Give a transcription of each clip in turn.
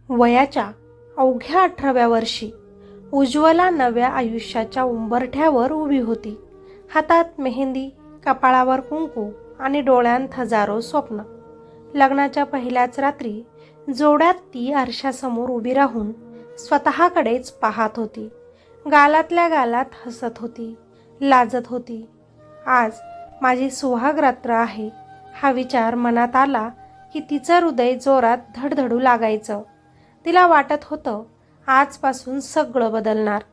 वयाच्या अवघ्या 18व्या वर्षी उज्ज्वला नव्या आयुष्याच्या उंबरठ्यावर उभी होती. हातात मेहंदी, कपाळावर कुंकू आणि डोळ्यांत हजारो स्वप्न. लग्नाच्या पहिल्याच रात्री जोड्यात ती आरशासमोर उभी राहून स्वतःकडेच पाहत होती. गालातल्या गालात हसत होती, लाजत होती. आज माझी सुहाग रात्र आहे हा विचार मनात आला की तिचं हृदय जोरात धडधडू लागायचं. तिला वाटत होतं आजपासून सगळं बदलणार.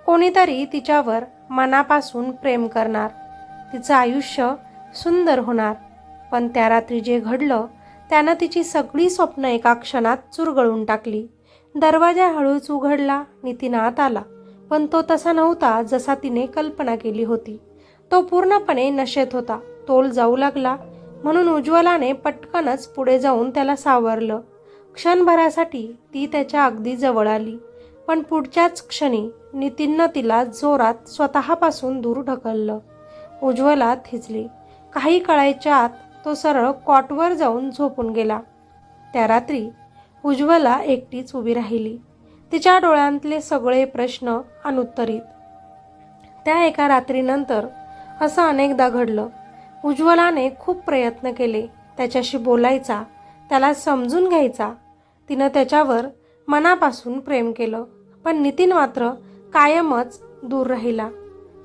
कोणीतरी तिच्यावर मनापासून प्रेम करणार. तिचं आयुष्य सुंदर होणार. पण त्या रात्री जे घडलं त्यानं तिची सगळी स्वप्न एका क्षणात चुरगळून टाकली. दरवाजा हळूच उघडला. नितीन आत आला, पण तो तसा नव्हता जसा तिने कल्पना केली होती. तो पूर्णपणे नशेत होता. तोल जाऊ लागला म्हणून उज्ज्वलाने पटकनच पुढे जाऊन त्याला सावरलं. क्षणभरासाठी ती त्याच्या अगदी जवळ आली, पण पुढच्याच क्षणी नितीननं तिला जोरात स्वतःपासून दूर ढकललं. उज्ज्वला थिजली. काही कळायच्या आत तो सरळ कॉटवर जाऊन झोपून गेला. त्या रात्री उज्ज्वला एकटीच उभी राहिली, तिच्या डोळ्यांतले सगळे प्रश्न अनुत्तरित. त्या एका रात्रीनंतर असं अनेकदा घडलं. उज्ज्वलाने खूप प्रयत्न केले त्याच्याशी बोलायचा, त्याला समजून घ्यायचा. तिनं त्याच्यावर मनापासून प्रेम केलं, पण नितीन मात्र कायमच दूर राहिला.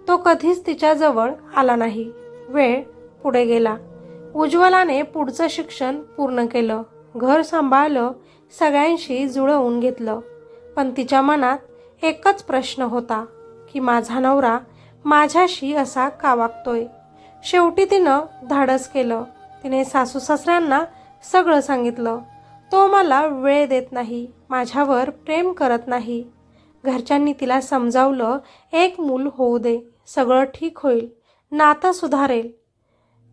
तो कधीच तिच्याजवळ आला नाही. वेळ पुढे गेला. उज्ज्वलाने पुढचं शिक्षण पूर्ण केलं, घर सांभाळलं, सगळ्यांशी जुळवून घेतलं. पण तिच्या मनात एकच प्रश्न होता की माझा नवरा माझ्याशी असा का वागतोय. शेवटी तिनं धाडस केलं. तिने सासू सासऱ्यांना सगळं सांगितलं. तो मला वेळ देत नाही, माझ्यावर प्रेम करत नाही. घरच्यांनी तिला समजावलं, एक मूल होऊ दे, सगळं ठीक होईल, नातं सुधारेल.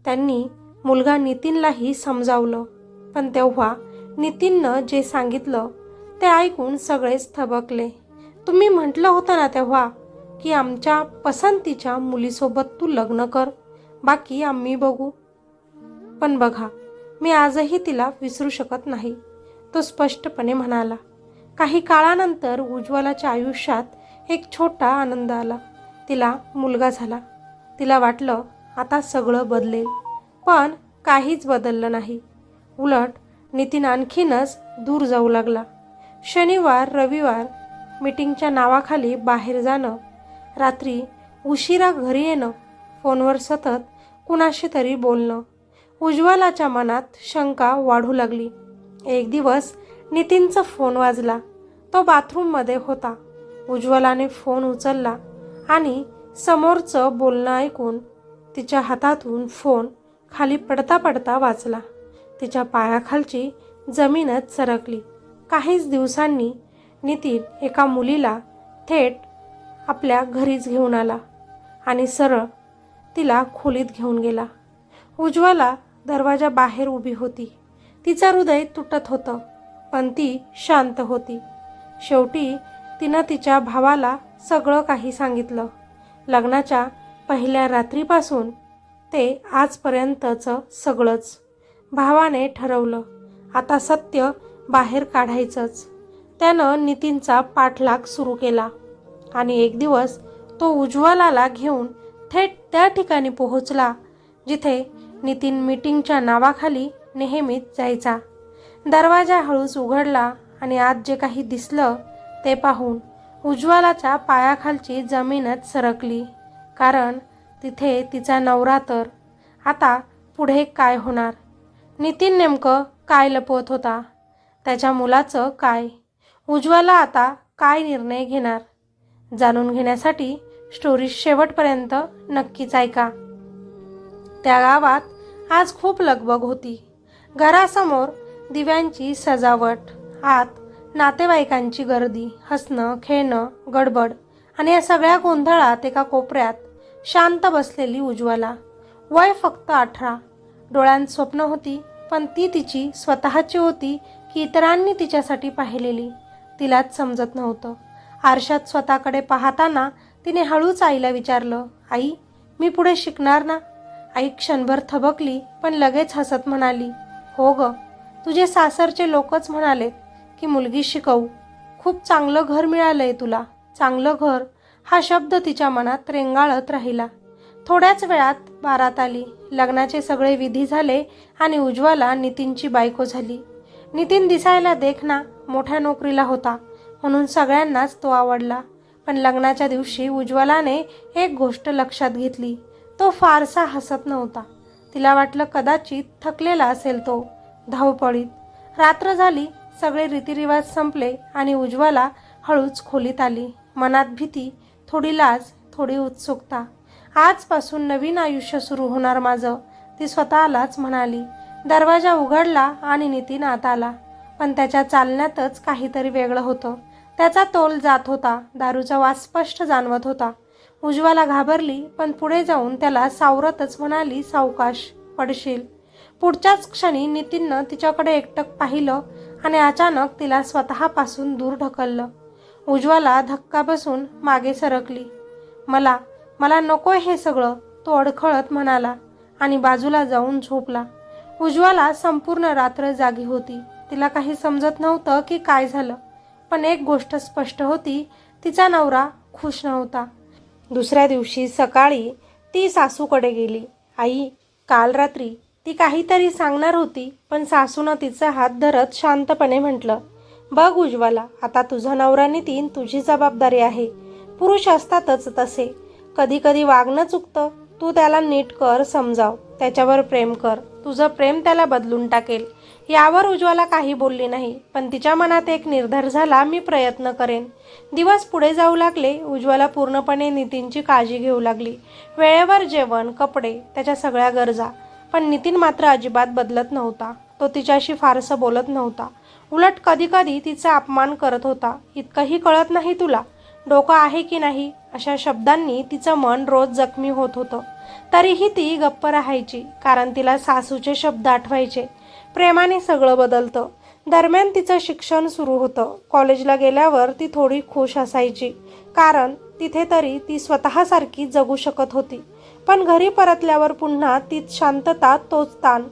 त्यांनी मुलगा नितीनलाही समजावलं. पण तेव्हा नितीननं जे सांगितलं ते ऐकून सगळेच थबकले. तुम्ही म्हटलं होतं ना तेव्हा की आमच्या पसंतीच्या मुलीसोबत तू लग्न कर, बाकी आम्ही बघू. पण बघा, मी आजही तिला विसरू शकत नाही, तो स्पष्टपणे म्हणाला. काही काळानंतर उज्ज्वलाच्या आयुष्यात एक छोटा आनंद आला. तिला मुलगा झाला. तिला वाटलं आता सगळं बदलेल, पण काहीच बदललं नाही. उलट नितीन आणखीनच दूर जाऊ लागला. शनिवार रविवार मीटिंगच्या नावाखाली बाहेर जाणं, रात्री उशिरा घरी येणं, फोनवर सतत कुणाशी तरी बोलणं. उज्ज्वलाच्या मनात शंका वाढू लागली. एक दिवस नितीनचा फोन वाजला. तो बाथरूममध्ये होता. उज्ज्वलाने फोन उचलला आणि समोरचं बोलणं ऐकून तिच्या हातातून फोन खाली पडता पडता वाचला. तिच्या पायाखालची जमीनच सरकली. काहीच दिवसांनी नितीन एका मुलीला थेट आपल्या घरीच घेऊन आला आणि सरळ तिला खोलीत घेऊन गेला. उज्ज्वला दरवाजा बाहेर उभी होती. तिचं हृदय तुटत होतं, पण ती शांत होती. शेवटी तिनं तिच्या भावाला सगळं काही सांगितलं. लग्नाच्या पहिल्या रात्रीपासून ते आजपर्यंतचं सगळंच. भावाने ठरवलं आता सत्य बाहेर काढायचंच. त्यानं नितीनचा पाठलाग सुरू केला आणि एक दिवस तो उज्ज्वलाला घेऊन थेट त्या ठिकाणी पोहोचला जिथे नितीन मीटिंगच्या नावाखाली नेहमीच जायचा. दरवाजा हळूच उघडला आणि आत जे काही दिसलं ते पाहून उज्ज्वलाच्या पायाखालची जमीनच सरकली. कारण तिथे तिचा नवरा तर. आता पुढे काय होणार? नितीन नेमकं काय लपवत होता? त्याच्या मुलाचं काय? उज्ज्वला आता काय निर्णय घेणार? जाणून घेण्यासाठी स्टोरी शेवटपर्यंत नक्कीच ऐका. त्या गावात आज खूप लगबग होती. घरासमोर दिव्यांची सजावट, आत नातेवाईकांची गर्दी, हसणं खेळणं गडबड. आणि या सगळ्या गोंधळात एका कोपऱ्यात शांत बसलेली उज्ज्वला. वय फक्त 18. डोळ्यांत स्वप्न होती, पण ती तिची स्वतःची होती की इतरांनी तिच्यासाठी पाहिलेली तिलाच समजत नव्हतं. आरशात स्वतःकडे पाहताना तिने हळूच आईला विचारलं, आई, मी पुढे शिकणार ना? आई क्षणभर थबकली, पण लगेच हसत म्हणाली, हो ग, तुझे सासरचे लोकच म्हणाले की मुलगी शिकवू. खूप चांगलं घर मिळालंय तुला. चांगलं घर हा शब्द तिच्या मनात रेंगाळत राहिला. थोड्याच वेळात बारात आली. लग्नाचे सगळे विधी झाले आणि उज्ज्वला नितीनची बायको झाली. नितीन दिसायला देखना, मोठ्या नोकरीला होता म्हणून सगळ्यांनाच तो आवडला. पण लग्नाच्या दिवशी उज्ज्वलाने एक गोष्ट लक्षात घेतली. तो फारसा हसत नव्हता. तिला वाटलं कदाचित थकलेला असेल तो धावपळीत. रात्र झाली. सगळे रीतिरिवाज संपले आणि उज्ज्वला हळूच खोलीत आली. मनात भीती, थोडी लाज, थोडी उत्सुकता. आजपासून नवीन आयुष्य सुरू होणार माझं, ती स्वतःलाच म्हणाली. दरवाजा उघडला आणि नितीन आत आला. पण त्याच्या चालण्यातच काहीतरी वेगळं होतं. त्याचा तोल जात होता. दारूचा वास स्पष्ट जाणवत होता. उज्ज्वला घाबरली, पण पुढे जाऊन त्याला सावरतच म्हणाली, सावकाश, पडशील. पुढच्याच क्षणी नितीननं तिच्याकडे एकटक पाहिलं आणि अचानक तिला स्वतःपासून दूर ढकललं. उज्ज्वला धक्का बसून मागे सरकली. मला नकोय हे सगळं, तो अडखळत म्हणाला आणि बाजूला जाऊन झोपला. उज्ज्वला संपूर्ण रात्र जागी होती. तिला काही समजत नव्हतं की काय झालं. पण एक गोष्ट स्पष्ट होती, तिचा नवरा खुश नव्हता. दुसऱ्या दिवशी सकाळी ती सासूकडे गेली. आई, काल रात्री ती काहीतरी सांगणार होती, पण सासूनं तिचा हात धरत शांतपणे म्हटलं, बघ उज्ज्वला, आता तुझा नवरा नितीन तुझी जबाबदारी आहे. पुरुष असतातच तसे. कधी कधी वागणं चुकतं. तू त्याला नीट कर, समजाव, त्याच्यावर प्रेम कर. तुझं प्रेम त्याला बदलून टाकेल. यावर उज्ज्वला काही बोलली नाही, पण तिच्या मनात एक निर्धार झाला, मी प्रयत्न करेन. दिवस पुढे जाऊ लागले. उज्ज्वला पूर्णपणे नितीनची काळजी घेऊ लागली. वेळेवर जेवण, कपडे, त्याच्या सगळ्या गरजा. पण नितीन मात्र अजिबात बदलत नव्हता. तो तिच्याशी फारसं बोलत नव्हता. उलट कधी कधी तिचा अपमान करत होता. इतकंही कळत नाही तुला? डोकं आहे की नाही? अशा शब्दांनी तिचं मन रोज जखमी होत होतं. तरीही ती गप्प राहायची, कारण तिला सासूचे शब्द आठवायचे. प्रेमाने सगळं बदलतं. दरम्यान तिचं शिक्षण सुरू होतं. कॉलेजला गेल्यावर ती थोडी खुश असायची, कारण तिथे तरी ती स्वतःसारखी जगू शकत होती. पण घरी परतल्यावर पुन्हा तीच शांतता, तोच ताण.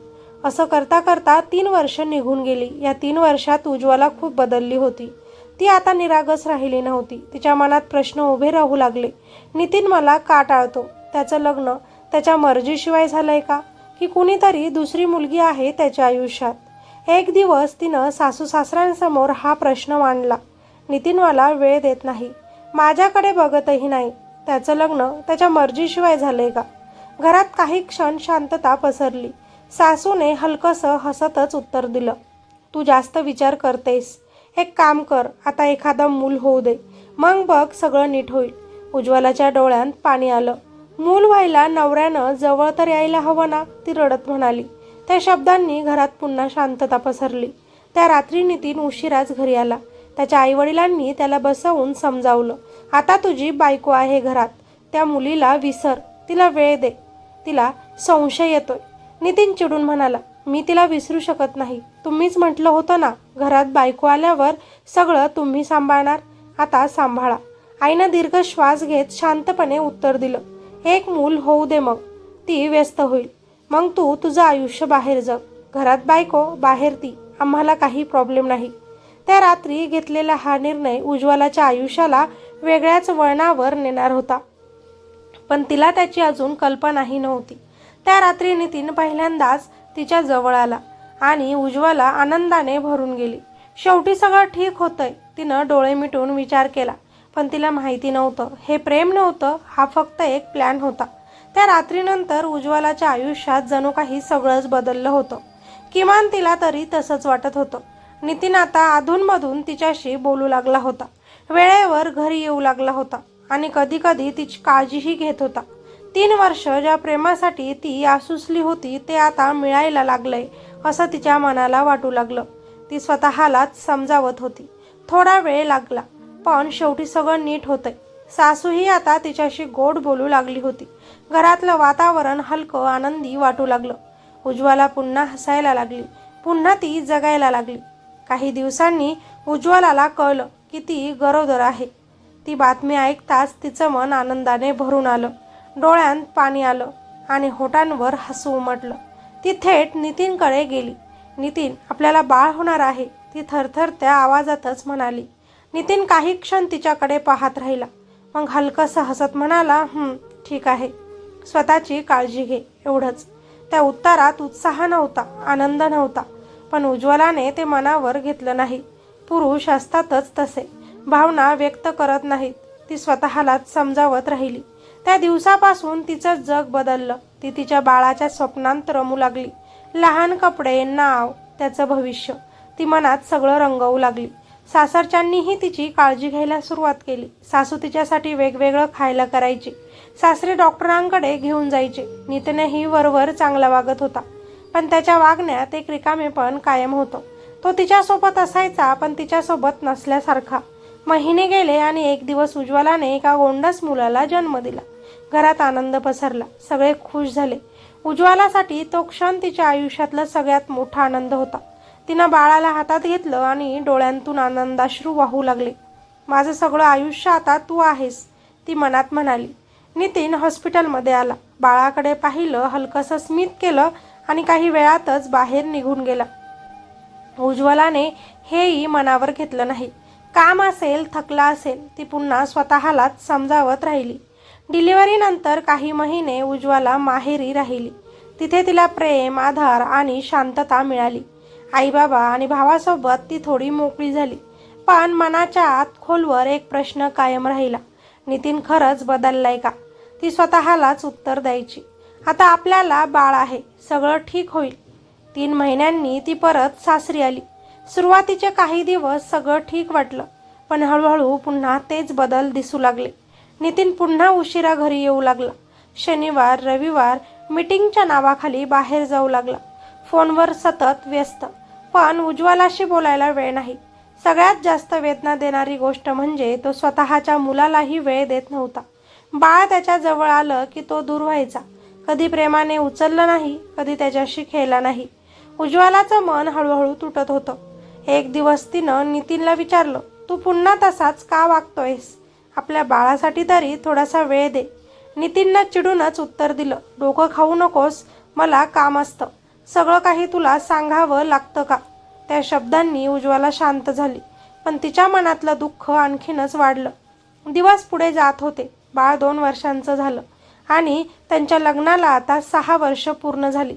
असं करता करता 3 वर्ष निघून गेली. या 3 वर्षात उज्ज्वला खूप बदलली होती. ती आता निरागस राहिली नव्हती. तिच्या मनात प्रश्न उभे राहू लागले. नितीन मला का टाळतो? त्याचं लग्न त्याच्या मर्जीशिवाय झालंय का? की कुणीतरी दुसरी मुलगी आहे त्याच्या आयुष्यात? एक दिवस तिनं सासू सासऱ्यांसमोर हा प्रश्न मांडला. नितीन मला वेळ देत नाही, माझ्याकडे बघतही नाही. त्याचं लग्न त्याच्या मर्जीशिवाय झालंय का? घरात काही क्षण शांतता पसरली. सासूने हलकसं हसतच उत्तर दिलं, तू जास्त विचार करतेस. एक काम कर, आता एखादं मूल होऊ दे, मग बघ सगळं नीट होईल. उज्ज्वलाच्या डोळ्यात पाणी आलं. मूल व्हायला नवऱ्यानं जवळ तर यायला हवं ना, ती रडत म्हणाली. त्या शब्दांनी घरात पुन्हा शांतता पसरली. त्या रात्री नितीन उशिराच घरी आला. त्याच्या आईवडिलांनी त्याला बसवून समजावलं, आता तुझी बायको आहे घरात, त्या मुलीला विसर, तिला वेळ दे. तिला संशय येतोय. नितीन चिडून म्हणाला, मी तिला विसरू शकत नाही. तुम्हीच म्हटलं होतं ना, घरात बायको आल्यावर सगळं तुम्ही सांभाळणार. आता सांभाळा. आईनं दीर्घ श्वास घेत शांतपणे उत्तर दिलं, एक मूल होऊ दे, मग ती व्यस्त होईल. मग तू तुझं आयुष्य बाहेर जग. घरात बायको, बाहेर ती. आम्हाला काही प्रॉब्लेम नाही. त्या रात्री घेतलेला हा निर्णय उज्ज्वलाच्या आयुष्याला वेगळ्याच वळणावर नेणार होता. पण तिला त्याची अजून कल्पनाही नव्हती. त्या रात्री नितीन पहिल्यांदाच तिच्या जवळ आला आणि उज्ज्वला आनंदाने भरून गेली. शेवटी सगळं ठीक होतंय. तिनं डोळे मिटून विचार केला, पण तिला माहिती नव्हतं हे प्रेम नव्हतं, हा फक्त एक प्लॅन होता. त्या रात्रीनंतर उज्ज्वलाच्या आयुष्यात जणू काही सगळंच बदललं होतं. किमान तिला तरी तसंच वाटत होतं. नितीन आता अधूनमधून तिच्याशी बोलू लागला होता. वेळेवर घरी येऊ लागला होता आणि कधी कधी तिची काळजीही घेत होता. 3 वर्ष ज्या प्रेमासाठी ती आसुसली होती ते आता मिळायला लागलंय असं तिच्या मनाला वाटू लागलं. ती स्वतःलाच समजावत होती. थोडा वेळ लागला, पण शेवटी सगळं नीट होतंय. सासूही आता तिच्याशी गोड बोलू लागली होती. घरातलं वातावरण हलकं, आनंदी वाटू लागलं. उज्ज्वला पुन्हा हसायला लागली. पुन्हा ती जगायला लागली. काही दिवसांनी उज्ज्वलाला कळलं की ती गरोदर आहे. ती बातमी ऐकताच तिचं मन आनंदाने भरून आलं. डोळ्यांत पाणी आलं आणि होठांवर हसू उमटलं. ती थेट नितीनकडे गेली. नितीन, आपल्याला बाळ होणार आहे, ती थरथरत्या आवाजातच म्हणाली. नितीन काही क्षण तिच्याकडे पाहत राहिला. मग हलकंसं हसत म्हणाला, ठीक आहे, स्वतःची काळजी घे, एवढंच. त्या उत्तरात उत्साह नव्हता, आनंद नव्हता, पण उज्ज्वलाने ते मनावर घेतलं नाही. पुरुष असतातच तसे, भावना व्यक्त करत नाहीत. ती स्वतःलाच समजावत राहिली. त्या दिवसापासून तिचं जग बदललं. ती तिच्या बाळाच्या स्वप्नांत रमू लागली. लहान कपडे, नाव, त्याचं भविष्य, ती मनात सगळं रंगवू लागली. सासरच्यांनीही तिची काळजी घ्यायला सुरुवात केली. सासू तिच्यासाठी वेगवेगळं खायला करायची. सासरे डॉक्टरांकडे घेऊन जायचे. नितीनही वरवर चांगला वागत होता, पण त्याच्या वागण्यात एक रिकामेपण कायम होतं. तो तिच्यासोबत असायचा, पण तिच्यासोबत नसल्यासारखा. महिने गेले आणि एक दिवस उज्ज्वलाने एका गोंडस मुलाला जन्म दिला. घरात आनंद पसरला. सगळे खुश झाले. उज्ज्वलासाठी तो क्षण तिच्या आयुष्यातला सगळ्यात मोठा आनंद होता. तिनं बाळाला हातात घेतलं आणि डोळ्यांतून आनंदाश्रू वाहू लागले. माझं सगळं आयुष्य आता तू आहेस, ती मनात म्हणाली. नितीन हॉस्पिटलमध्ये आला. बाळाकडे पाहिलं, हलकंसं स्मित केलं आणि काही वेळातच बाहेर निघून गेला. उज्ज्वलाने हेही मनावर घेतलं नाही. काम असेल, थकला असेल, ती पुन्हा स्वतःलाच समजावत राहिली. डिलिव्हरीनंतर काही महिने उज्ज्वला माहेरी राहिली. तिथे तिला प्रेम, आधार आणि शांतता मिळाली. आईबाबा आणि भावासोबत ती थोडी मोकळी झाली. पण मनाच्या आत खोलवर एक प्रश्न कायम राहिला. नितीन खरंच बदललाय का? ती स्वतःलाच उत्तर द्यायची. आता आपल्याला बाळ आहे, सगळं ठीक होईल. 3 महिन्यांनी ती परत सासरी आली. सुरुवातीचे काही दिवस सगळं ठीक वाटलं, पण हळूहळू पुन्हा तेच बदल दिसू लागले. नितीन पुन्हा उशिरा घरी येऊ लागला. शनिवार, रविवार मीटिंगच्या नावाखाली बाहेर जाऊ लागला. फोनवर सतत व्यस्त, पण उज्ज्वलाशी बोलायला वेळ नाही. सगळ्यात जास्त वेदना देणारी गोष्ट म्हणजे तो स्वतःच्या मुलालाही वेळ देत नव्हता. बाळ त्याच्या जवळ आलं की तो दूर व्हायचा. कधी प्रेमाने उचललं नाही, कधी त्याच्याशी खेळला नाही. उज्ज्वलाचं मन हळूहळू तुटत होतं. एक दिवस तिनं नितीनला विचारलं, तू पुन्हा तसाच का वागतोयस? आपल्या बाळासाठी तरी थोडासा वेळ दे. नितीननं चिडूनच उत्तर दिलं, डोकं खाऊ नकोस, मला काम असतं. सगळं काही तुला सांगावं लागतं का? त्या शब्दांनी उज्ज्वला शांत झाली, पण तिच्या मनातलं दुःख आणखीनच वाढलं. दिवस पुढे जात होते. बाळ 2 वर्षांचं झालं आणि त्यांच्या लग्नाला आता 6 वर्ष पूर्ण झाली.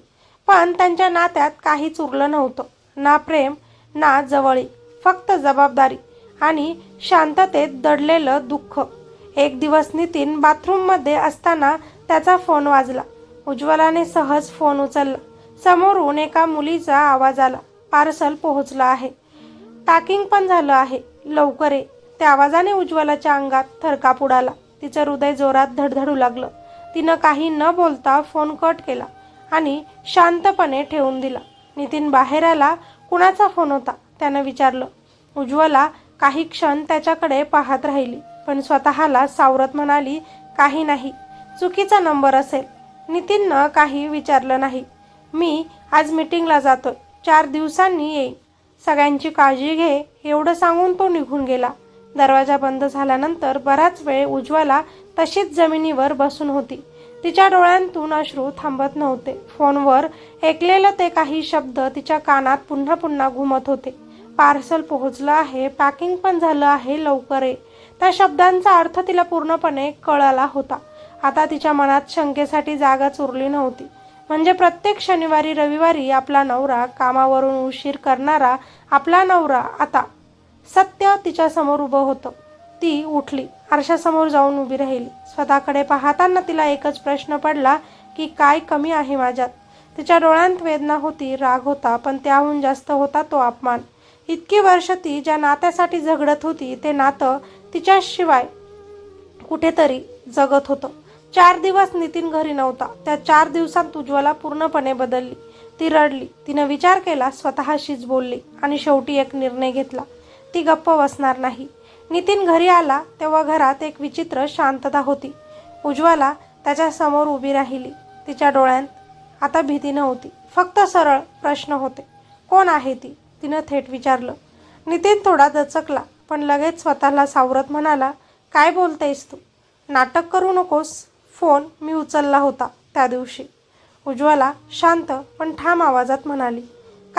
पण त्यांच्या नात्यात काहीच उरलं नव्हतं. ना प्रेम, ना जवळी, फक्त जबाबदारी आणि शांततेत दडलेलं दुःख. एक दिवस नितीन बाथरूममध्ये असताना त्याचा फोन वाजला. उज्ज्वलाने सहज फोन उचलला. समोरून एका मुलीचा आवाज आला, पार्सल पोहोचलं आहे, पॅकिंग पण झालं आहे, लवकर ये. त्या आवाजाने उज्ज्वलाच्या अंगात थरकाप उडाला. तिचं हृदय जोरात धडधडू लागलं. तिनं काही न बोलता फोन कट केला आणि शांतपणे ठेवून दिला. नितीन बाहेर आला. कुणाचा फोन होता? त्यानं विचारलं. उज्ज्वला काही क्षण त्याच्याकडे पाहत राहिली, पण स्वतःला सावरत म्हणाली, काही नाही, चुकीचा नंबर असेल. नितीननं काही विचारलं नाही. मी आज मीटिंगला जातोय, 4 दिवसांनी येईन, सगळ्यांची काळजी घे, एवढं सांगून तो निघून गेला. दरवाजा बंद झाल्यानंतर बराच वेळ उज्ज्वला तशीच जमिनीवर बसून होती. तिच्या डोळ्यांतून अश्रू थांबत नव्हते. फोनवर ऐकलेलं ते काही शब्द तिच्या कानात पुन्हा पुन्हा घुमत होते. पार्सल पोहोचलं आहे, पॅकिंग पण झालं आहे, लवकर ये. त्या शब्दांचा अर्थ तिला पूर्णपणे कळला होता. आता तिच्या मनात शंकेसाठी जागाच उरली नव्हती. म्हणजे प्रत्येक शनिवारी रविवारी आपला नवरा, कामावरून उशीर करणारा आपला नवरा, आता सत्य तिच्यासमोर उभं होतं. ती उठली, आरशासमोर जाऊन उभी राहिली. स्वतःकडे पाहताना तिला एकच प्रश्न पडला की काय कमी आहे माझ्यात? तिच्या डोळ्यांत वेदना होती, राग होता, पण त्याहून जास्त होता तो अपमान. इतकी वर्ष ती ज्या नात्यासाठी झगडत होती, ते नातं तिच्याशिवाय कुठेतरी जगत होतं. 4 दिवस नितीन घरी नव्हता. त्या 4 दिवसात उज्ज्वला पूर्णपणे बदलली. ती रडली, तिनं विचार केला, स्वतःशीच बोलली आणि शेवटी एक निर्णय घेतला. ती गप्प बसणार नाही. नितीन घरी आला तेव्हा घरात एक विचित्र शांतता होती. उज्ज्वला त्याच्या समोर उभी राहिली. तिच्या डोळ्यांत आता भीती नव्हती, फक्त सरळ प्रश्न होते. कोण आहे ती? तिनं थेट विचारलं. नितीन थोडा दचकला, पण लगेच स्वतःला सावरत म्हणाला, काय बोलतेस तू? नाटक करू नकोस. फोन मी उचलला होता त्या दिवशी. उज्ज्वला शांत पण ठाम आवाजात म्हणाली.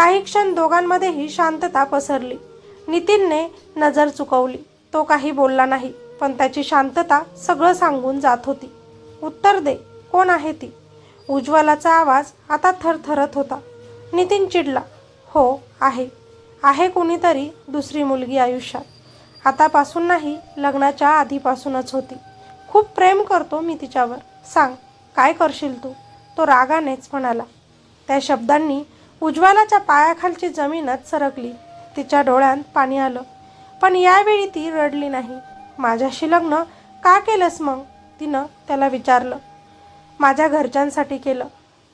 काही क्षण दोघांमध्येही शांतता पसरली. नितीनने नजर चुकवली. तो काही बोलला नाही, पण त्याची शांतता सगळं सांगून जात होती. उत्तर दे, कोण आहे ती? उज्ज्वलाचा आवाज आता थरथरत होता. नितीन चिडला. हो आहे, आहे कोणीतरी दुसरी मुलगी आयुष्यात. आतापासून नाही, लग्नाच्या आधीपासूनच होती. खूप प्रेम करतो मी तिच्यावर. सांग, काय करशील तू? तो रागानेच म्हणाला. त्या शब्दांनी उज्ज्वलाच्या पायाखालची जमीनच सरकली. तिच्या डोळ्यात पाणी आलं. पण यावेळी ती रडली नाही. माझ्याशी लग्न का केलंस मग? तिनं त्याला विचारलं. माझ्या घरच्यांसाठी केलं.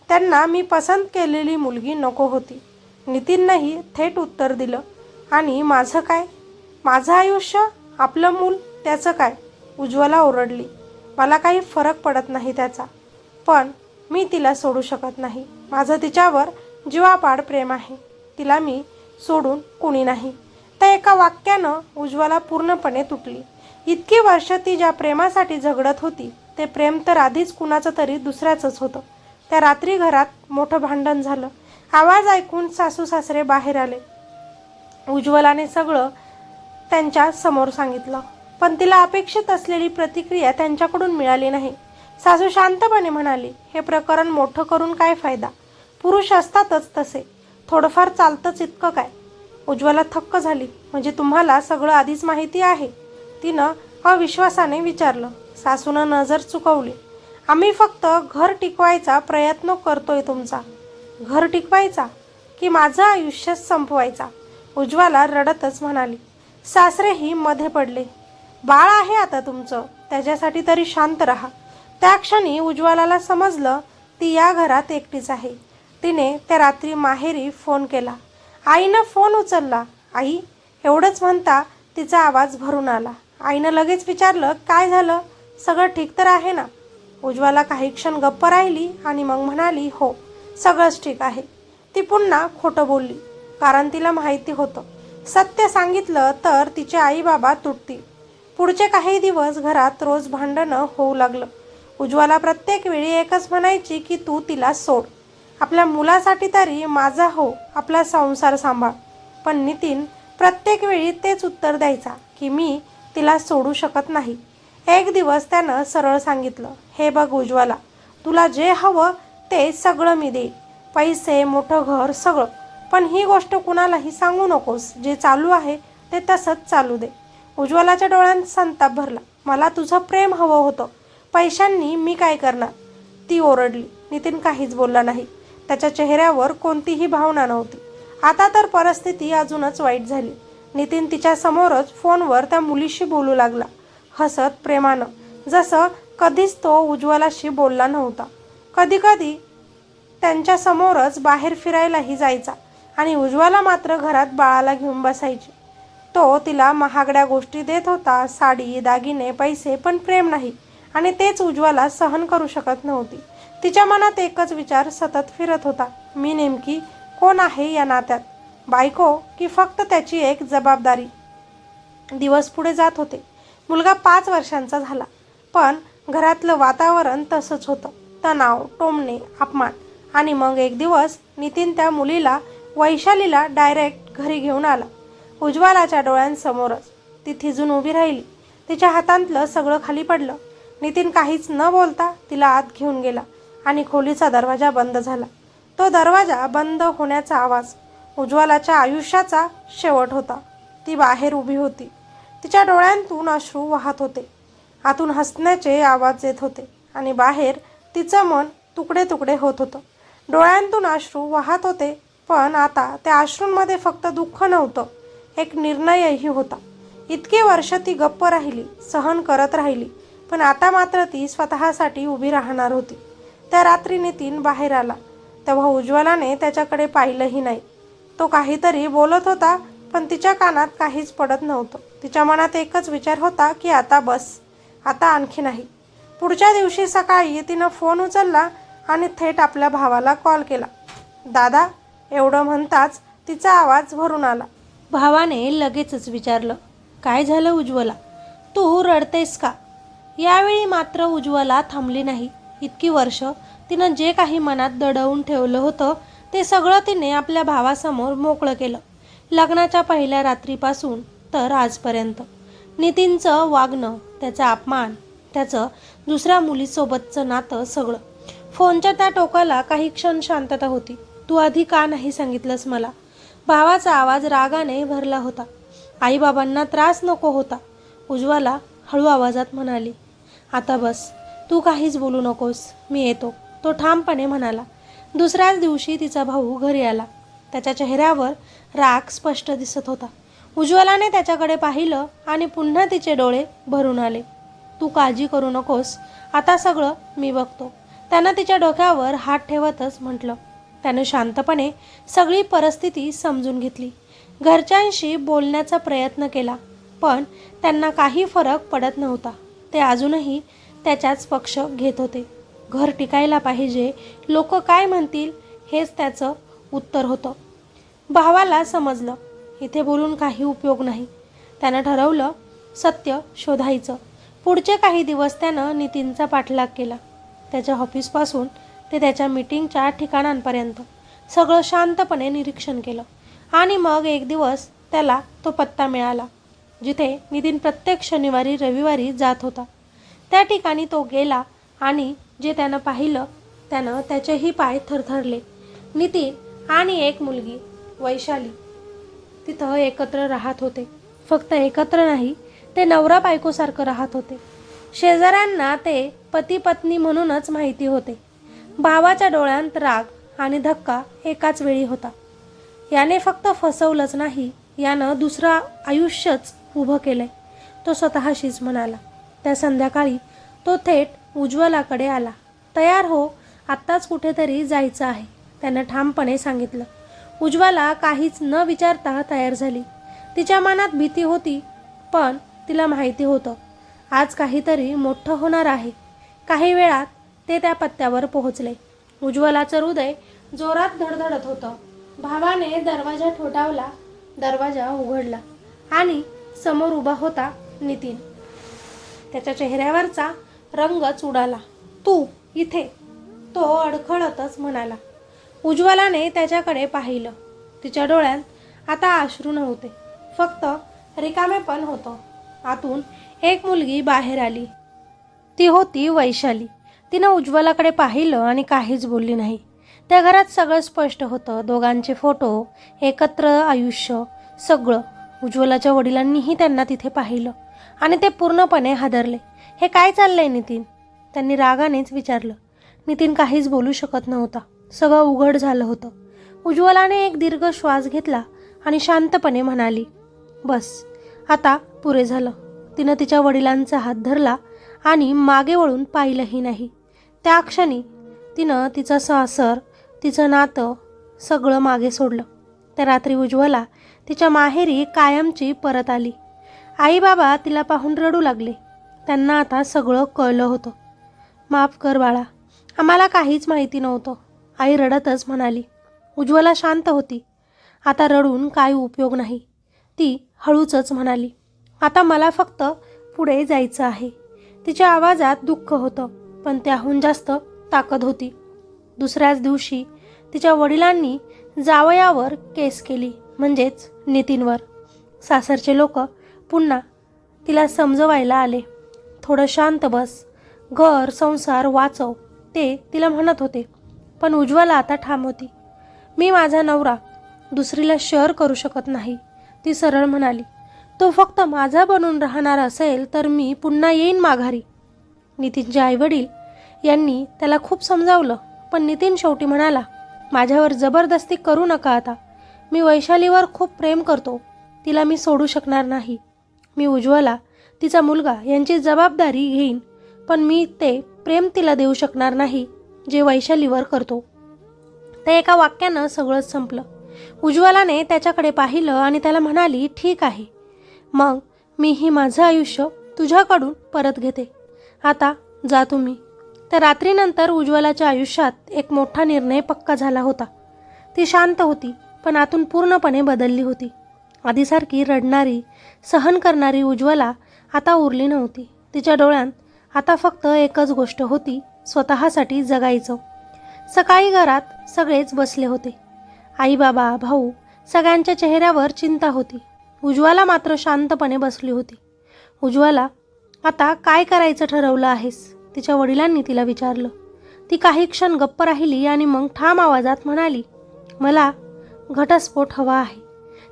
त्यांना मी पसंत केलेली मुलगी नको होती. नितीननंही थेट उत्तर दिलं. आणि माझं काय? माझं आयुष्य, आपलं मूल, त्याचं काय? उज्ज्वला ओरडली. मला काही फरक पडत नाही त्याचा, पण मी तिला सोडू शकत नाही. माझं तिच्यावर जीवापाड प्रेम आहे. तिला मी सोडून कुणी नाही. त्या एका वाक्यानं उज्ज्वला पूर्णपणे तुटली. इतकी वर्ष ती ज्या प्रेमासाठी झगडत होती, ते प्रेम तर आधीच कुणाचं तरी दुसऱ्याचंच होतं. त्या रात्री घरात मोठं भांडण झालं. आवाज ऐकून सासू सासरे बाहेर आले. उज्ज्वलाने सगळं त्यांच्या समोर सांगितलं, पण तिला अपेक्षित असलेली प्रतिक्रिया त्यांच्याकडून मिळाली नाही. सासू शांतपणे म्हणाली, हे प्रकरण मोठं करून काय फायदा? पुरुष असतातच तसे, थोडंफार चालतंच, इतकं काय? उज्ज्वला थक्क झाली. म्हणजे तुम्हाला सगळं आधीच माहिती आहे? तिनं अविश्वासाने विचारलं. सासूनं नजर चुकवली. आम्ही फक्त घर टिकवायचा प्रयत्न करतोय. तुमचा घर टिकवायचा की माझं आयुष्य संपवायचा? उज्ज्वला रडतच म्हणाली. सासरेही मध्ये पडले. बाळ आहे आता तुमचं, त्याच्यासाठी तरी शांत राहा. त्या क्षणी उज्ज्वलाला समजलं, ती या घरात एकटीच आहे. तिने त्या रात्री माहेरी फोन केला. आईनं फोन उचलला. आई, एवढंच म्हणता तिचा आवाज भरून आला. आईनं लगेच विचारलं, काय झालं? सगळं ठीक तर आहे ना? उज्ज्वला काही क्षण गप्प राहिली आणि मग म्हणाली, हो, सगळंच ठीक आहे. ती पुन्हा खोटं बोलली, कारण तिला माहिती होतं, सत्य सांगितलं तर तिचे आई बाबा तुटतील. पुढचे काही दिवस घरात रोज भांडणं होऊ लागलं. उज्ज्वला प्रत्येक वेळी एकच म्हणायची की तू तिला सोड, आपल्या मुलासाठी तरी माझा हो, आपला संसार सांभाळ. पण नितीन प्रत्येक वेळी तेच उत्तर द्यायचा की मी तिला सोडू शकत नाही. एक दिवस त्यानं सरळ सांगितलं, हे बघ उज्ज्वला, तुला जे हवं ते सगळं मी देईन, पैसे, मोठं घर, सगळं. पण ही गोष्ट कुणालाही सांगू नकोस. जे चालू आहे ते तसंच चालू दे. उज्ज्वलाच्या डोळ्यात संताप भरला. मला तुझं प्रेम हवं होतं, पैशांनी मी काय करणार? ती ओरडली. नितीन काहीच बोलला नाही. त्याच्या चेहऱ्यावर कोणतीही भावना नव्हती. आता तर परिस्थिती अजूनच वाईट झाली. नितीन तिच्या समोरच फोनवर त्या मुलीशी बोलू लागला, हसत, प्रेमानं, जसं कधीच तो उज्ज्वलाशी बोलला नव्हता. कधी कधी त्यांच्या समोरच बाहेर फिरायलाही जायचा आणि उज्ज्वला मात्र घरात बाळाला घेऊन बसायची. तो तिला महागड्या गोष्टी देत होता, साडी, दागिने, पैसे, पण प्रेम नाही. आणि तेच उज्ज्वला सहन करू शकत नव्हती. तिच्या मनात एकच विचार सतत फिरत होता, मी नेमकी कोण आहे या नात्यात? बायको की फक्त त्याची एक जबाबदारी? दिवस पुढे जात होते. मुलगा 5 वर्षांचा झाला, पण घरातलं वातावरण तसंच होतं. तणाव, टोमणे, अपमान. आणि मग एक दिवस नितीन त्या मुलीला, वैशालीला, डायरेक्ट घरी घेऊन आला. उज्ज्वलाच्या डोळ्यांसमोरच ती थिजून उभी राहिली. तिच्या हातांतलं सगळं खाली पडलं. नितीन काहीच न बोलता तिला आत घेऊन गेला आणि खोलीचा दरवाजा बंद झाला. तो दरवाजा बंद होण्याचा आवाज उज्ज्वलाच्या आयुष्याचा शेवट होता. ती बाहेर उभी होती. तिच्या डोळ्यांतून अश्रू वाहत होते. आतून हसण्याचे आवाज येत होते आणि बाहेर तिचं मन तुकडे तुकडे होत होतं. डोळ्यांतून अश्रू वाहत होते, पण आता त्या अश्रूंमध्ये फक्त दुःख नव्हतं, एक निर्णयही होता. इतकी वर्ष ती गप्प राहिली, सहन करत राहिली, पण आता मात्र ती स्वतःसाठी उभी राहणार होती. त्या रात्री नितीन बाहेर आला तेव्हा उज्ज्वलाने त्याच्याकडे पाहिलंही नाही. तो काहीतरी बोलत होता, पण तिच्या कानात काहीच पडत नव्हतं. तिच्या मनात एकच विचार होता की आता बस, आता आणखी नाही. पुढच्या दिवशी सकाळी तिनं फोन उचलला आणि थेट आपल्या भावाला कॉल केला. दादा, एवढं म्हणताच तिचा आवाज भरून आला. भावाने लगेचच विचारलं, काय झालं उज्ज्वला, तू रडतेस का? यावेळी मात्र उज्ज्वला थांबली नाही. इतकी वर्ष तिनं जे काही मनात दडवून ठेवलं होतं ते सगळं तिने आपल्या भावासमोर मोकळं केलं. लग्नाच्या पहिल्या रात्रीपासून तर आजपर्यंत. नितीनचं वागणं, त्याचा अपमान, त्याचं दुसऱ्या मुलीसोबतचं नातं, सगळं. फोनच्या त्या टोकाला काही क्षण शांतता होती. तू आधी का नाही सांगितलंस मला? भावाचा आवाज रागाने भरला होता. आईबाबांना त्रास नको होता, उज्ज्वला हळू आवाजात म्हणाली. आता बस, तू काहीच बोलू नकोस, मी येतो, तो ठामपणे म्हणाला. दुसऱ्याच दिवशी तिचा भाऊ घरी आला. त्याच्या चेहऱ्यावर राग स्पष्ट दिसत होता. उज्ज्वलाने त्याच्याकडे पाहिलं आणि पुन्हा तिचे डोळे भरून आले. तू काळजी करू नकोस, आता सगळं मी बघतो, त्यानं तिच्या डोक्यावर हात ठेवतच म्हटलं. त्यानं शांतपणे सगळी परिस्थिती समजून घेतली. घरच्यांशी बोलण्याचा प्रयत्न केला, पण त्यांना काही फरक पडत नव्हता. ते अजूनही त्याच्याच पक्ष घेत होते. घर टिकायला पाहिजे, लोक काय म्हणतील, हेच त्याचं उत्तर होतं. भावाला समजलं, इथे बोलून काही उपयोग नाही. त्यानं ठरवलं सत्य शोधायचं. पुढचे काही दिवस त्यानं नितीनचा पाठलाग केला. त्याच्या ऑफिसपासून ते त्याच्या मीटिंगच्या ठिकाणांपर्यंत सगळं शांतपणे निरीक्षण केलं. आणि मग एक दिवस त्याला तो पत्ता मिळाला जिथे नितीन प्रत्येक शनिवारी रविवारी जात होता. त्या ठिकाणी तो गेला आणि जे त्यानं पाहिलं त्यानं त्याचेही पाय थरथरले. नितीन आणि एक मुलगी वैशाली तिथं एकत्र राहत होते. फक्त एकत्र नाही, ते नवरा बायकोसारखं राहत होते. शेजाऱ्यांना ते पती पत्नी म्हणूनच माहिती होते. भावाच्या डोळ्यांत राग आणि धक्का एकाच वेळी होता. याने फक्त फसवलंच नाही, यानं दुसरं आयुष्यच उभं केलंय, तो स्वतःशीच म्हणाला. त्या संध्याकाळी तो थेट उज्ज्वलाकडे आला. तयार हो, आत्ताच कुठेतरी जायचं आहे, त्यानं ठामपणे सांगितलं. उज्ज्वला काहीच न विचारता तयार झाली. तिच्या मनात भीती होती, पण तिला माहिती होतं आज काहीतरी मोठं होणार आहे. काही वेळात ते त्या पत्त्यावर पोहोचले. उज्ज्वलाचं हृदय जोरात धडधडत होतं. भावाने दरवाजा ठोठावला. दरवाजा उघडला आणि समोर उभा होता नितीन. त्याच्या चेहऱ्यावरचा रंगच उडाला. तू इथे, तो अडखळतच म्हणाला. उज्ज्वलाने त्याच्याकडे पाहिलं. तिच्या डोळ्यात आता अश्रू नव्हते, फक्त रिकामेपण होतं. आतून एक मुलगी बाहेर आली. ती होती वैशाली. तिनं उज्ज्वलाकडे पाहिलं आणि काहीच बोलली नाही. त्या घरात सगळं स्पष्ट होतं. दोघांचे फोटो, एकत्र आयुष्य, सगळं. उज्ज्वलाच्या वडिलांनीही त्यांना तिथे पाहिलं आणि ते पूर्णपणे हादरले. हे काय चाललंय नितीन? त्यांनी रागानेच विचारलं. नितीन काहीच बोलू शकत नव्हता. सगळं उघड झालं होतं. उज्ज्वलाने एक दीर्घ श्वास घेतला आणि शांतपणे म्हणाली, बस, आता पुरे झालं. तिनं तिच्या वडिलांचा हात धरला आणि मागे वळून पाहिलंही नाही. त्या क्षणी तिनं तिचं सासर, तिचं नातं सगळं मागे सोडलं. त्या रात्री उज्ज्वला तिच्या माहेरी कायमची परत आली. आई बाबा तिला पाहून रडू लागले. त्यांना आता सगळं कळलं होतं. माफ कर बाळा, आम्हाला काहीच माहिती नव्हतं, आई रडतच म्हणाली. उज्ज्वला शांत होती. आता रडून काय उपयोग नाही, ती हळूच म्हणाली. आता मला फक्त पुढे जायचं आहे. तिच्या आवाजात दुःख होतं, पण त्याहून जास्त ताकद होती. दुसऱ्याच दिवशी तिच्या वडिलांनी जावयावर केस केली, म्हणजेच नितीनवर. सासरचे लोक पुन्हा तिला समजवायला आले. थोडं शांत बस, घर संसार वाचव, ते तिला म्हणत होते. पण उज्ज्वला आता ठाम होती. मी माझा नवरा दुसरीला शेअर करू शकत नाही, ती सरळ म्हणाली. तो फक्त माझा बनून राहणार असेल तर मी पुन्हा येईन माघारी. नितीनचे आईवडील यांनी त्याला खूप समजावलं, पण नितीन शेवटी म्हणाला, माझ्यावर जबरदस्ती करू नका आता. मी वैशालीवर खूप प्रेम करतो, तिला मी सोडू शकणार नाही. मी उज्ज्वला, तिचा मुलगा यांची जबाबदारी घेईन, पण मी ते प्रेम तिला देऊ शकणार नाही जे वैशालीवर करतो. त्या एका वाक्यानं सगळंच संपलं. उज्ज्वलाने त्याच्याकडे पाहिलं आणि त्याला म्हणाली, ठीक आहे, मग मीही माझं आयुष्य तुझ्याकडून परत घेते. आता जा तुम्ही. त्या रात्रीनंतर उज्ज्वलाच्या आयुष्यात एक मोठा निर्णय पक्का झाला होता. ती शांत होती, पण आतून पूर्णपणे बदलली होती. आधीसारखी रडणारी, सहन करणारी उज्ज्वला आता उरली नव्हती. तिच्या डोळ्यात आता फक्त एकच गोष्ट होती, स्वतःसाठी जगायचं. सकाळी घरात सगळेच बसले होते. आई, बाबा, भाऊ सगळ्यांच्या चेहऱ्यावर चिंता होती. उज्ज्वला मात्र शांतपणे बसली होती. उज्ज्वला, आता काय करायचं ठरवलं आहेस? तिच्या वडिलांनी तिला विचारलं. ती काही क्षण गप्प राहिली आणि मग ठाम आवाजात म्हणाली, मला घटस्फोट हवा आहे.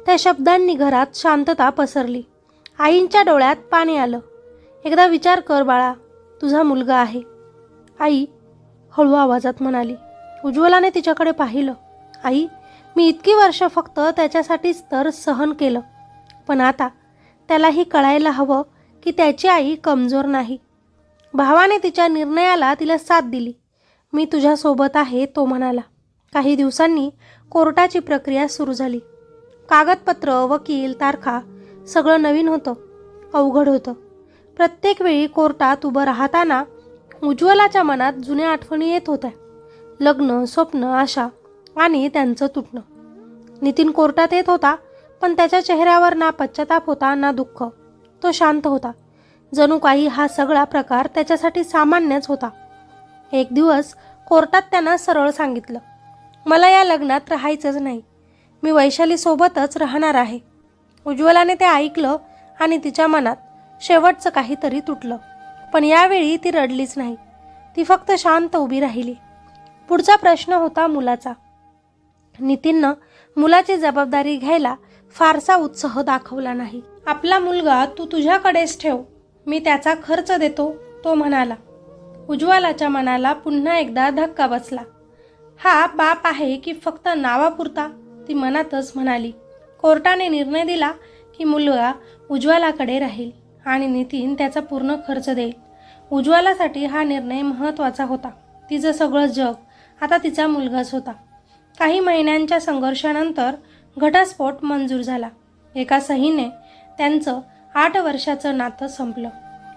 त्या शब्दांनी घरात शांतता पसरली. आईंच्या डोळ्यात पाणी आलं. एकदा विचार कर बाळा, तुझा मुलगा आहे, आई हळू आवाजात म्हणाली. उज्ज्वलाने तिच्याकडे पाहिलं. आई, मी इतकी वर्ष फक्त त्याच्यासाठीच तर सहन केलं, पण आता त्यालाही कळायला हवं की त्याची आई कमजोर नाही. भावाने तिच्या निर्णयाला तिला साथ दिली. मी तुझ्यासोबत आहे, तो म्हणाला. काही दिवसांनी कोर्टाची प्रक्रिया सुरू झाली. कागदपत्र, वकील, तारखा सगळं नवीन होतं, अवघड होतं. प्रत्येक वेळी कोर्टात उभं राहताना उज्ज्वलाच्या मनात जुन्या आठवणी येत होत्या. लग्न, स्वप्न, आशा आणि त्यांचं तुटणं. नितीन कोर्टात येत होता, पण त्याच्या चेहऱ्यावर ना पश्चाताप होता ना दुःख. तो शांत होता, जणू काही हा सगळा प्रकार त्याच्यासाठी सामान्यच होता. एक दिवस कोर्टात त्यानं सरळ सांगितलं, मला या लग्नात राहायचंच नाही, मी वैशालीसोबतच राहणार आहे. उज्ज्वलाने ते ऐकलं आणि तिच्या मनात शेवटचं काहीतरी तुटलं. पण यावेळी ती रडलीच नाही. ती फक्त शांत उभी राहिली. पुढचा प्रश्न होता मुलाचा. नितीननं मुलाची जबाबदारी घ्यायला फारसा उत्साह दाखवला नाही. आपला मुलगा तू तुझ्याकडेच ठेव, मी त्याचा खर्च देतो, तो म्हणाला. उज्ज्वलाच्या मनाला पुन्हा एकदा धक्का बसला. हा बाप आहे की फक्त नावापुरता, ती मनातच म्हणाली. कोर्टाने निर्णय दिला की मुलगा उज्ज्वलाकडे राहील आणि नितीन त्याचा पूर्ण खर्च देईल. उज्ज्वलासाठी हा निर्णय महत्त्वाचा होता. तिचं सगळं जग आता तिचा मुलगाच होता. काही महिन्यांच्या संघर्षानंतर घटस्फोट मंजूर झाला. एका सहीने त्यांचं 8 वर्षाचं नातं संपलं.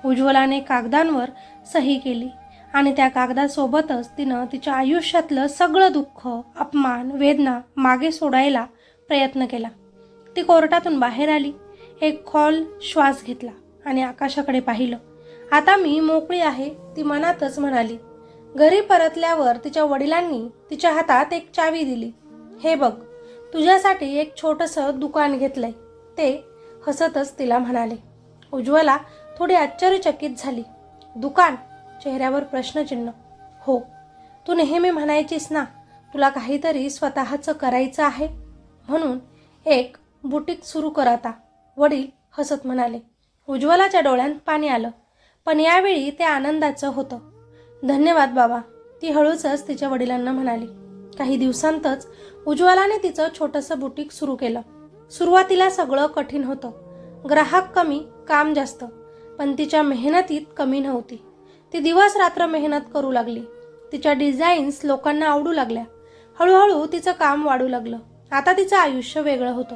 उज्ज्वलाने कागदांवर सही केली आणि त्या कागदासोबतच तिनं तिच्या आयुष्यातलं सगळं दुःख, अपमान, वेदना मागे सोडायला प्रयत्न केला. ती कोर्टातून बाहेर आली, एक खोल श्वास घेतला आणि आकाशाकडे पाहिलं. आता मी मोकळी आहे, ती मनातच म्हणाली. घरी परतल्यावर तिच्या वडिलांनी तिच्या हातात एक चावी दिली. हे बघ, तुझ्यासाठी एक छोटंसं दुकान घेतलंय, ते हसतच तिला म्हणाले. उज्ज्वला थोडी आश्चर्यचकित झाली. दुकान? चेहऱ्यावर प्रश्नचिन्ह. हो, तू नेहमी म्हणायचीस ना तुला काहीतरी स्वतःचं करायचं आहे, म्हणून एक बुटीक सुरू कर आता, वडील हसत म्हणाले. उज्ज्वलाच्या डोळ्यात पाणी आलं, पण यावेळी ते आनंदाचं होतं. धन्यवाद बाबा, ती हळूच तिच्या वडिलांना म्हणाली. काही दिवसांतच उज्ज्वलाने तिचं छोटंसं बुटीक सुरू केलं. सुरुवातीला सगळं कठीण होतं. ग्राहक कमी, काम जास्त, पण तिच्या मेहनतीत कमी नव्हती. ती दिवस रात्र मेहनत करू लागली. तिच्या डिझाईन्स लोकांना आवडू लागल्या. हळूहळू तिचं काम वाढू लागलं. आता तिचं आयुष्य वेगळं होतं.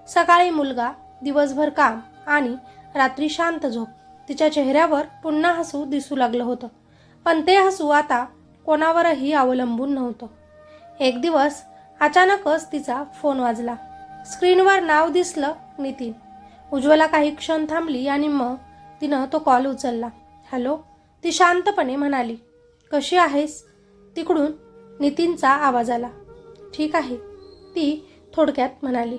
सकाळी मुलगा, दिवसभर काम आणि रात्री शांत झोप. तिच्या चेहऱ्यावर पुन्हा हसू दिसू लागलं होतं, पण ते हसू आता कोणावरही अवलंबून नव्हतं. एक दिवस अचानकच तिचा फोन वाजला. स्क्रीनवर नाव दिसलं, नितीन. उज्ज्वला काही क्षण थांबली आणि मग तिनं तो कॉल उचलला. हॅलो, ती शांतपणे म्हणाली. कशी आहेस? तिकडून नितीनचा आवाज आला. ठीक आहे, ती थोडक्यात म्हणाली.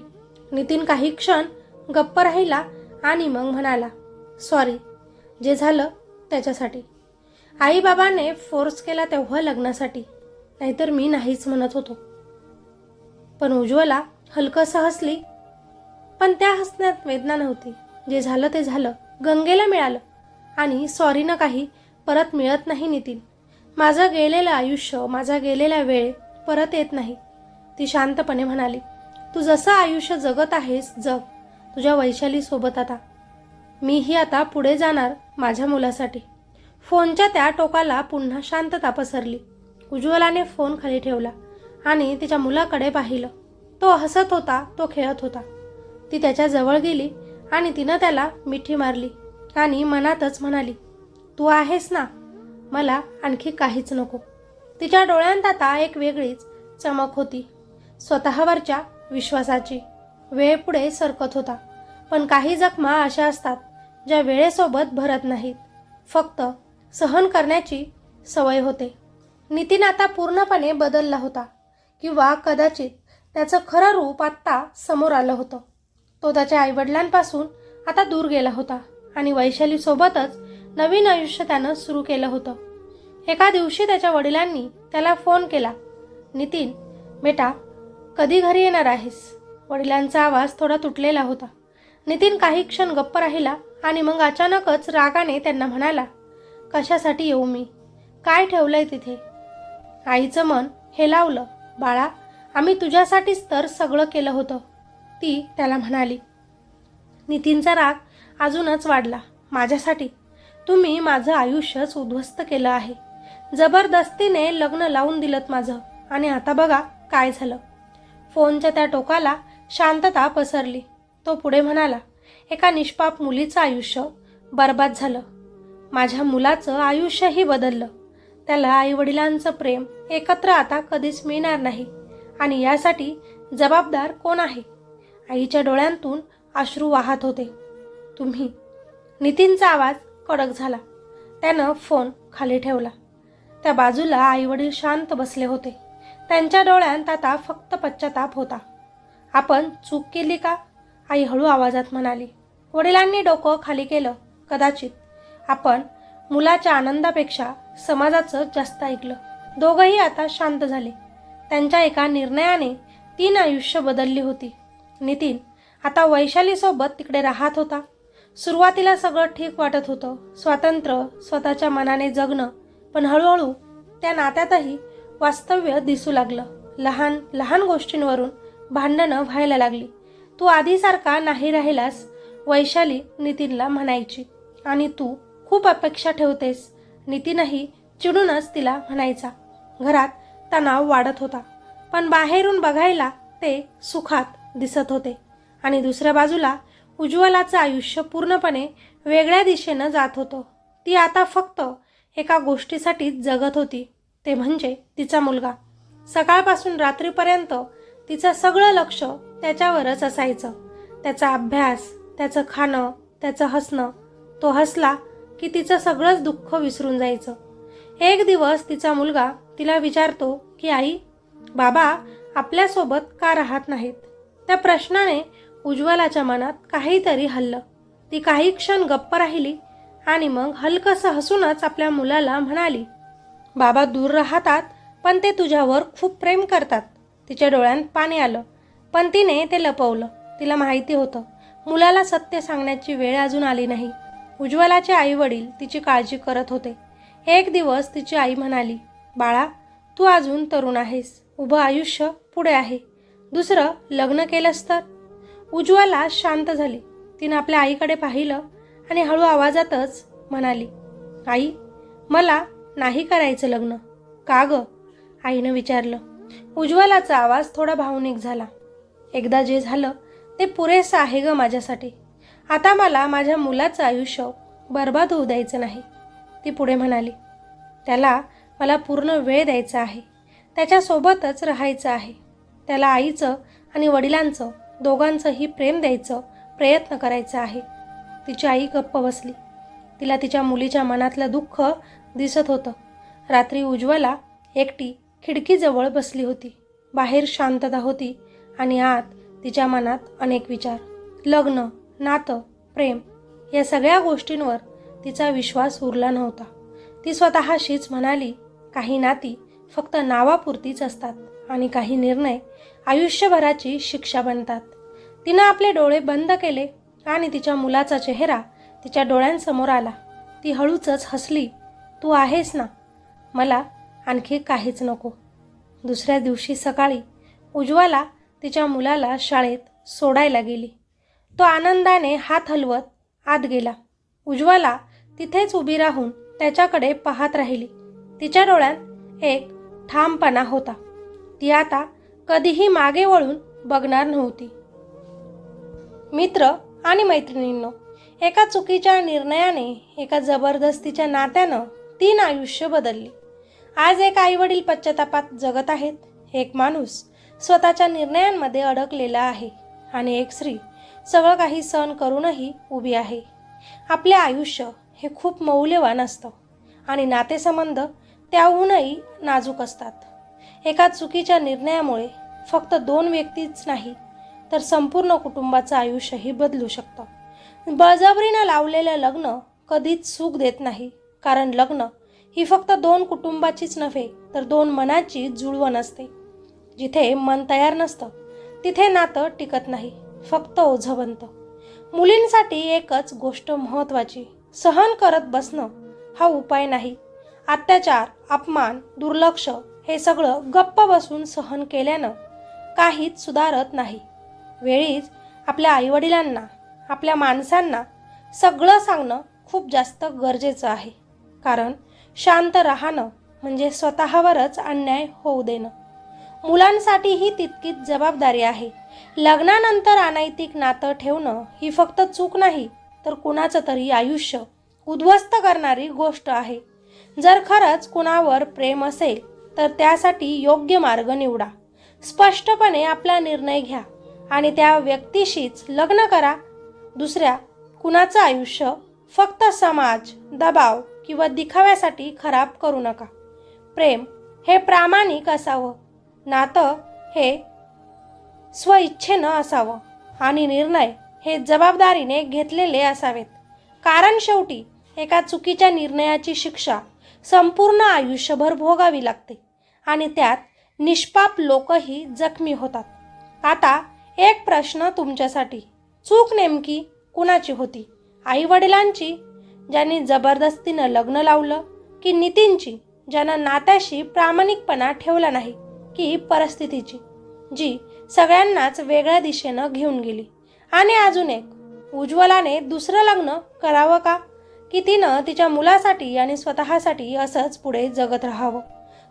नितीन काही क्षण गप्प राहिला आणि मग म्हणाला, सॉरी, जे झालं त्याच्यासाठी. आईबाबाने फोर्स केला तेव्हा लग्नासाठी, नाहीतर मी नाहीच म्हणत होतो. पण उज्ज्वला हलकंसं हसली, पण त्या हसण्यात वेदना नव्हती. जे झालं ते झालं, गंगेला मिळालं आणि सॉरीनं काही परत मिळत नाही नितीन. माझं गेलेलं आयुष्य, माझा गेलेला वेळ परत येत नाही, ती शांतपणे म्हणाली. तू जसं आयुष्य जगत आहेस जग, तुझ्या वैशालीसोबत आता. मीही आता पुढे जाणार माझ्या मुलासाठी. फोनच्या त्या टोकाला पुन्हा शांतता पसरली. उज्ज्वलाने फोन खाली ठेवला आणि तिच्या मुलाकडे पाहिलं. तो हसत होता, तो खेळत होता. ती त्याच्या जवळ गेली आणि तिनं त्याला मिठी मारली आणि मनातच म्हणाली, तू आहेस ना, मला आणखी काहीच नको. तिच्या डोळ्यांत आता एक वेगळीच चमक होती, स्वतःवरच्या विश्वासाची. वेळ पुढे सरकत होता, पण काही जखमा अशा असतात ज्या वेळेसोबत भरत नाहीत, फक्त सहन करण्याची सवय होते. नितीन आता पूर्णपणे बदलला होता, किंवा कदाचित त्याचं खरं रूप आत्ता समोर आलं होतं. तो त्याच्या आईवडिलांपासून आता दूर गेला होता आणि वैशालीसोबतच नवीन आयुष्य त्यानं सुरू केलं होतं. एका दिवशी त्याच्या वडिलांनी त्याला फोन केला. नितीन, बेटा, कधी घरी येणार आहेस? वडिलांचा आवाज थोडा तुटलेला होता. नितीन काही क्षण गप्प राहिला आणि मग अचानकच रागाने त्यांना म्हणाला, कशासाठी येऊ मी? काय ठेवलंय तिथे? आईचं मन हेलावलं. बाळा, आम्ही तुझ्यासाठीच तर सगळं केलं होतं, ती त्याला म्हणाली. नितीनचा राग अजूनच वाढला. माझ्यासाठी? तुम्ही माझं आयुष्यच उद्ध्वस्त केलं आहे. जबरदस्तीने लग्न लावून दिलत माझं, आणि आता बघा काय झालं. फोनच्या त्या टोकाला शांतता पसरली. तो पुढे म्हणाला, एका निष्पाप मुलीचं आयुष्य बर्बाद झालं. माझ्या मुलाचं आयुष्यही बदललं. त्याला आईवडिलांचं प्रेम एकत्र आता कधीच मिळणार नाही, आणि यासाठी जबाबदार कोण आहे? आईच्या डोळ्यांतून अश्रू वाहत होते. तुम्ही? नितीनचा आवाज कडक झाला. त्यानं फोन खाली ठेवला. त्या बाजूला आईवडील शांत बसले होते. त्यांच्या डोळ्यांत आता फक्त पश्चाताप होता. आपण चूक केली का? आई हळू आवाजात म्हणाली. वडिलांनी डोकं खाली केलं. कदाचित आपण मुलाच्या आनंदापेक्षा समाजाचं जास्त ऐकलं. दोघंही आता शांत झाले. त्यांच्या एका निर्णयाने 3 आयुष्य बदलली होती. नितीन आता वैशालीसोबत तिकडे राहत होता. सुरुवातीला सगळं ठीक वाटत होतं, स्वातंत्र्य, स्वतःच्या मनाने जगणं. पण हळूहळू त्या नात्यातही वास्तव्य दिसू लागलं. लहान लहान गोष्टींवरून भांडणं व्हायला लागली. तू आधीसारखा नाही राहिलास, वैशाली नितीनला म्हणायची. आणि तू खूप अपेक्षा ठेवतेस, नितीनही चिडूनच तिला म्हणायचा. घरात तणाव वाढत होता, पण बाहेरून बघायला ते सुखात दिसत होते. आणि दुसऱ्या बाजूला उज्ज्वलाचं आयुष्य पूर्णपणे वेगळ्या दिशेनं जात होतं. ती आता फक्त एका गोष्टीसाठी जगत होती, ते म्हणजे तिचा मुलगा. सकाळपासून रात्रीपर्यंत तिचं सगळं लक्ष त्याच्यावरच असायचं. त्याचा अभ्यास, त्याचं खाणं, त्याचं हसणं. तो हसला की तिचं सगळंच दुःख विसरून जायचं. एक दिवस तिचा मुलगा तिला विचारतो की आई, बाबा आपल्यासोबत का राहत नाहीत? त्या प्रश्नाने उज्ज्वलाच्या मनात काहीतरी हललं. ती काही क्षण गप्प राहिली आणि मग हलकसं हसूनच आपल्या मुलाला म्हणाली, बाबा दूर राहतात, पण ते तुझ्यावर खूप प्रेम करतात. तिच्या डोळ्यांत पाणी आलं, पण तिने ते लपवलं. तिला माहिती होतं मुलाला सत्य सांगण्याची वेळ अजून आली नाही. उज्ज्वलाचे आईवडील तिची काळजी करत होते. एक दिवस तिची आई म्हणाली, बाळा, तू अजून तरुण आहेस, उभं आयुष्य पुढे आहे. दुसरं लग्न केलंस तर? उज्ज्वला शांत झाली. तिनं आपल्या आईकडे पाहिलं आणि हळू आवाजातच म्हणाली, आई, मला नाही करायचं लग्न. का गं? आईनं विचारलं. उज्ज्वलाचा आवाज थोडा भावनिक झाला. एकदा जे झालं ते पुरेसं आहे गं माझ्यासाठी. आता मला माझ्या मुलाचं आयुष्य बर्बाद होऊ द्यायचं नाही. ती पुढे म्हणाली, त्याला मला पूर्ण वेळ द्यायचा आहे, त्याच्यासोबतच राहायचं आहे. त्याला आईचं आणि वडिलांचं दोघांचंही प्रेम द्यायचं प्रयत्न करायचा आहे. तिची आई गप्प बसली. तिला तिच्या मुलीच्या मनातलं दुःख दिसत होतं. रात्री उज्ज्वला एकटी खिडकीजवळ बसली होती. बाहेर शांतता होती आणि आत तिच्या मनात अनेक विचार. लग्न, नातं, प्रेम या सगळ्या गोष्टींवर तिचा विश्वास उरला नव्हता. ती स्वतःशीच म्हणाली, काही नाती फक्त नावापुरतीच असतात आणि काही निर्णय आयुष्यभराची शिक्षा बनतात. तिनं आपले डोळे बंद केले आणि तिच्या मुलाचा चेहरा तिच्या डोळ्यांसमोर आला. ती हळूच हसली. तू आहेस ना, मला आणखी काहीच नको. दुसऱ्या दिवशी सकाळी उज्ज्वला तिच्या मुलाला शाळेत सोडायला गेली. तो आनंदाने हात हलवत आत गेला. उज्ज्वला तिथेच उभी राहून त्याच्याकडे पाहत राहिली. तिच्या डोळ्यात एक ठामपणा होता. ती आता कधीही मागे वळून बघणार नव्हती. मित्र आणि मैत्रिणींनो, एका चुकीच्या निर्णयाने, एका जबरदस्तीच्या नात्यानं 3 आयुष्य बदलली. आज एक आईवडील पश्चातापात जगत आहेत, एक माणूस स्वतःच्या निर्णयांमध्ये अडकलेला आहे आणि एक स्त्री सगळं काही सहन करूनही उभी आहे. आपले आयुष्य हे खूप मौल्यवान असतं आणि नातेसंबंध त्याहूनही नाजूक असतात. एका चुकीच्या निर्णयामुळे फक्त 2 व्यक्तीच नाही तर संपूर्ण कुटुंबाचं आयुष्यही बदलू शकतं. बळजबरीनं लावलेलं लग्न कधीच सुख देत नाही, कारण लग्न ही फक्त 2 कुटुंबाचीच नव्हे तर 2 मनाची जुळवण असते. जिथे मन तयार नसतं तिथे नातं टिकत नाही, फक्त ओझं बनतं. मुलींसाठी एकच गोष्ट महत्त्वाची, सहन करत बसणं हा उपाय नाही. अत्याचार, अपमान, दुर्लक्ष हे सगळं गप्प बसून सहन केल्यानं काहीच सुधारत नाही. वेळीच आपल्या आईवडिलांना, आपल्या माणसांना सगळं सांगणं खूप जास्त गरजेचं आहे. कारण शांत राहणं म्हणजे स्वतःवरच अन्याय होऊ देणं. मुलांसाठीही तितकीच जबाबदारी आहे. लग्नानंतर अनैतिक नातं ठेवणं ही फक्त चूक नाही तर कुणाचं तरी आयुष्य उद्ध्वस्त करणारी गोष्ट आहे. जर खरंच कुणावर प्रेम असेल तर त्यासाठी योग्य मार्ग निवडा. स्पष्टपणे आपला निर्णय घ्या आणि त्या व्यक्तीशीच लग्न करा. दुसऱ्या कुणाचं आयुष्य फक्त समाज, दबाव किंवा दिखाव्यासाठी खराब करू नका. प्रेम हे प्रामाणिक असावं, नातं हे स्वइच्छेनं असावं आणि निर्णय हे जबाबदारीने घेतलेले असावेत. कारण शेवटी एका चुकीच्या निर्णयाची शिक्षा संपूर्ण आयुष्यभर भोगावी लागते आणि त्यात निष्पाप लोकही जखमी होतात. आता एक प्रश्न तुमच्यासाठी, चूक नेमकी कुणाची होती? आई-वडिलांची, ज्यांनी जबरदस्तीनं लग्न लावलं, की नितीनची, ज्यानं नात्याशी प्रामाणिकपणा ठेवला नाही, की परिस्थितीची, जी सगळ्यांनाच वेगळ्या दिशेनं घेऊन गेली? आणि अजून एक, उज्ज्वलाने दुसरं लग्न करावं का, की तिनं तिच्या मुलासाठी आणि स्वतःसाठी असंच पुढे जगत राहावं?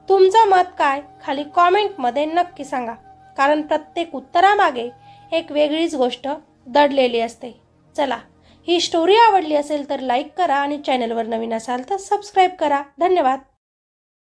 तुमचं मत काय खाली कॉमेंटमध्ये नक्की सांगा, कारण प्रत्येक उत्तरामागे एक वेगळीच गोष्ट दडलेली असते. चला, ही स्टोरी आवडली असेल तर लाईक करा आणि चॅनलवर नवीन असाल तर सबस्क्राईब करा. धन्यवाद.